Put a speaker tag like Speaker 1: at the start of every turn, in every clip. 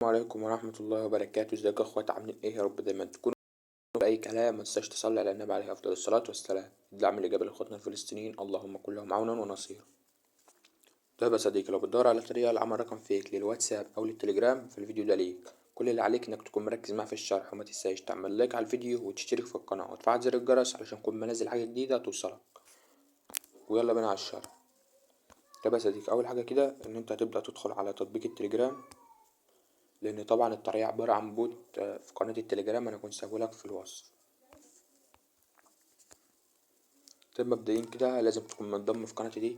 Speaker 1: السلام عليكم ورحمة الله وبركاته. ازيكم يا اخوات؟ عاملين ايه؟ يا رب دايما تكونوا بأي كلام. متنساش تصلي على النبي عليه افضل الصلاة والسلام. الدعم الإيجابي لاخواتنا الفلسطينيين، اللهم كن لهم عونا ونصيرا. طيب يا صديقي، لو بتدور على طريقة لعمل رقم فيك للواتساب أو للتليجرام فالفيديو ده ليك. كل اللي عليك انك تكون مركز معايا في الشرح، وما تنساش تعمل لايك على الفيديو وتشترك في القناة وتفعل زر الجرس علشان كل ما انزل حاجة جديدة توصلك. ويلا بينا على الشرح. طيب يا صديقي، أول حاجة كده إن أنت هتبدأ تدخل على تطبيق التليجرام، لأن طبعا الطريقة عبارة عن بوت في قناة التليجرام. أنا كنت سايبهولك في الوصف. طيب مبدئيا كده لازم تكون منضم في قناتي دي،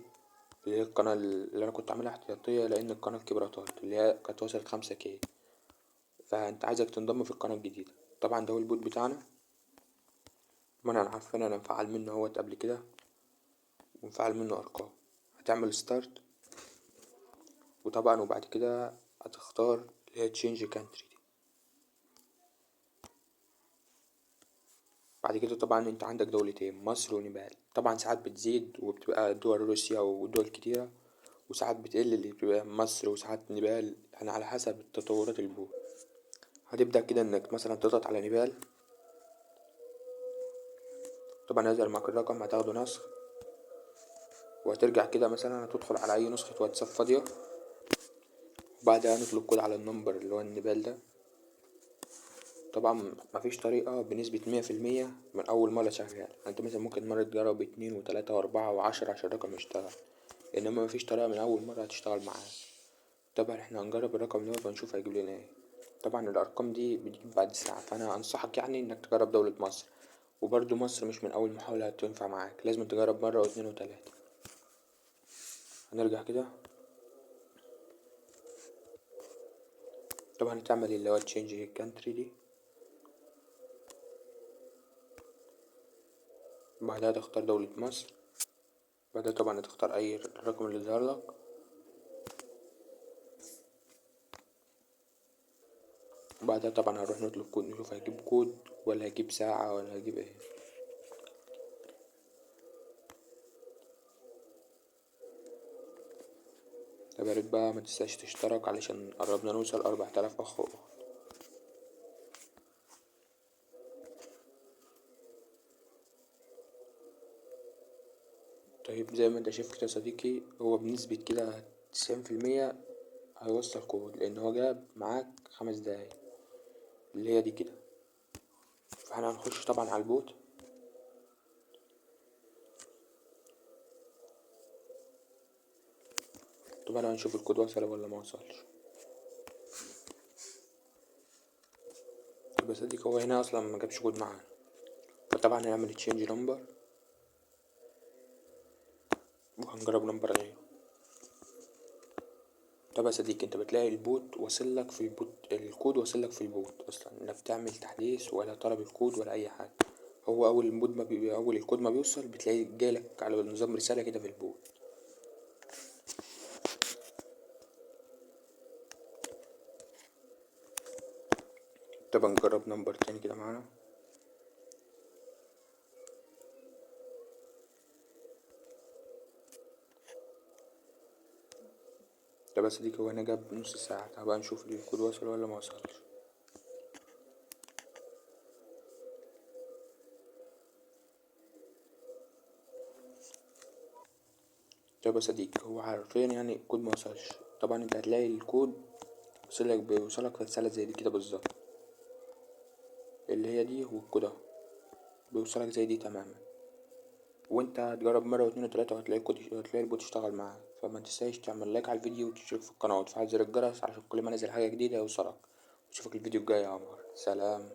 Speaker 1: اللي هي القناة اللي أنا كنت عاملها احتياطية لأن القناة كبرت اللي هي كانت وصلت 5K. فأنت عايزك تنضم في القناة الجديدة. طبعا ده هو البوت بتاعنا. طبعا أنا عارفين أنا مفعل منه اهوت قبل كده، ومفعل منه أرقام. هتعمل ستارت، وطبعا وبعد كده هتختار اللي هي تشينج كانتري دي. بعد كده طبعا انت عندك دولتين، مصر ونيبال. طبعا ساعات بتزيد وبتبقى دول روسيا ودول كتيرة، وساعات بتقل اللي بتبقى مصر، وساعات نيبال، يعني على حسب تطورات البوت. هتبدأ كده انك مثلا تضغط على نيبال. طبعا هيظهر معاك الرقم، هتاخده نسخ، وهترجع كده مثلا هتدخل على اي نسخة واتساب فاضية، وبعدها نطلب كود على النمبر اللي هو النيبال ده. طبعا مفيش طريقة بنسبة 100% من أول مرة شغال. انت مثلا ممكن مرة تجرب 2 و3 و4 و10 عشان الرقم يشتغل، انما مفيش طريقة من أول مرة هتشتغل معاه. طبعا احنا هنجرب الرقم دوت ونشوف هيجيب لنا ايه. طبعا الأرقام دي بتجيب بعد ساعة، فأنا أنصحك يعني إنك تجرب دولة مصر. وبرضو مصر مش من أول محاولة هتنفع معاك، لازم تجرب مرة و2 و3. هنرجع كده. طبعا هتعمل اللي هو تشينج كانتري دي، بعدها تختار دولة مصر. بعدها طبعا هتختار أي الرقم اللي ظهر لك. بعدها طبعا هنروح نطلب كود، نشوف هيجيب كود ولا هيجيب ساعة ولا هيجيب ايه. طب ياريت بقى متنساش تشترك علشان قربنا نوصل 4000 أخ وأخت. طيب زي ما انت شايف كده يا صديقي، هو بنسبة كده 90% هيوصل كود، لأن هو جاب معاك 5 دقايق اللي هي دي كده. فاحنا هنخش طبعا على البوت. طبعا هنشوف الكود وصل ولا ما وصلش. بس صديقي هو هنا اصلا ما جابش كود معانا، فطبعا هنعمل تشينج نمبر وهنجرب نمبر غيره. طب يا صديقي، انت بتلاقي البوت واصل لك في البوت، الكود واصل لك في البوت اصلا، لا بتعمل تحديث ولا طلب الكود ولا اي حاجه. هو اول البوت ما بي... اول الكود ما بيوصل بتلاقي جايلك على نظام رساله كده في البوت. طب نجرب نمبر تاني كده معانا. طب يا صديقي، هو هنا جاب نص ساعه. طب نشوف الكود وصل ولا ما وصلش. طب يا صديقي، هو حرفيا يعني الكود ما وصلش. طبعا انت هتلاقي الكود بيوصلك في رساله زي دي كده بالظبط، اللي هي دي، والكود اهو بيوصلك زي دي تماما. وانت هتجرب مرة و2 و3 وهتلاقي هتلاقي البوت اشتغل معاك. فما تنساش تعمل لايك على الفيديو وتشترك في القناة وتفعل زر الجرس علشان كل ما انزل حاجة جديدة يوصلك. اشوفك الفيديو الجاي يا عمر. سلام.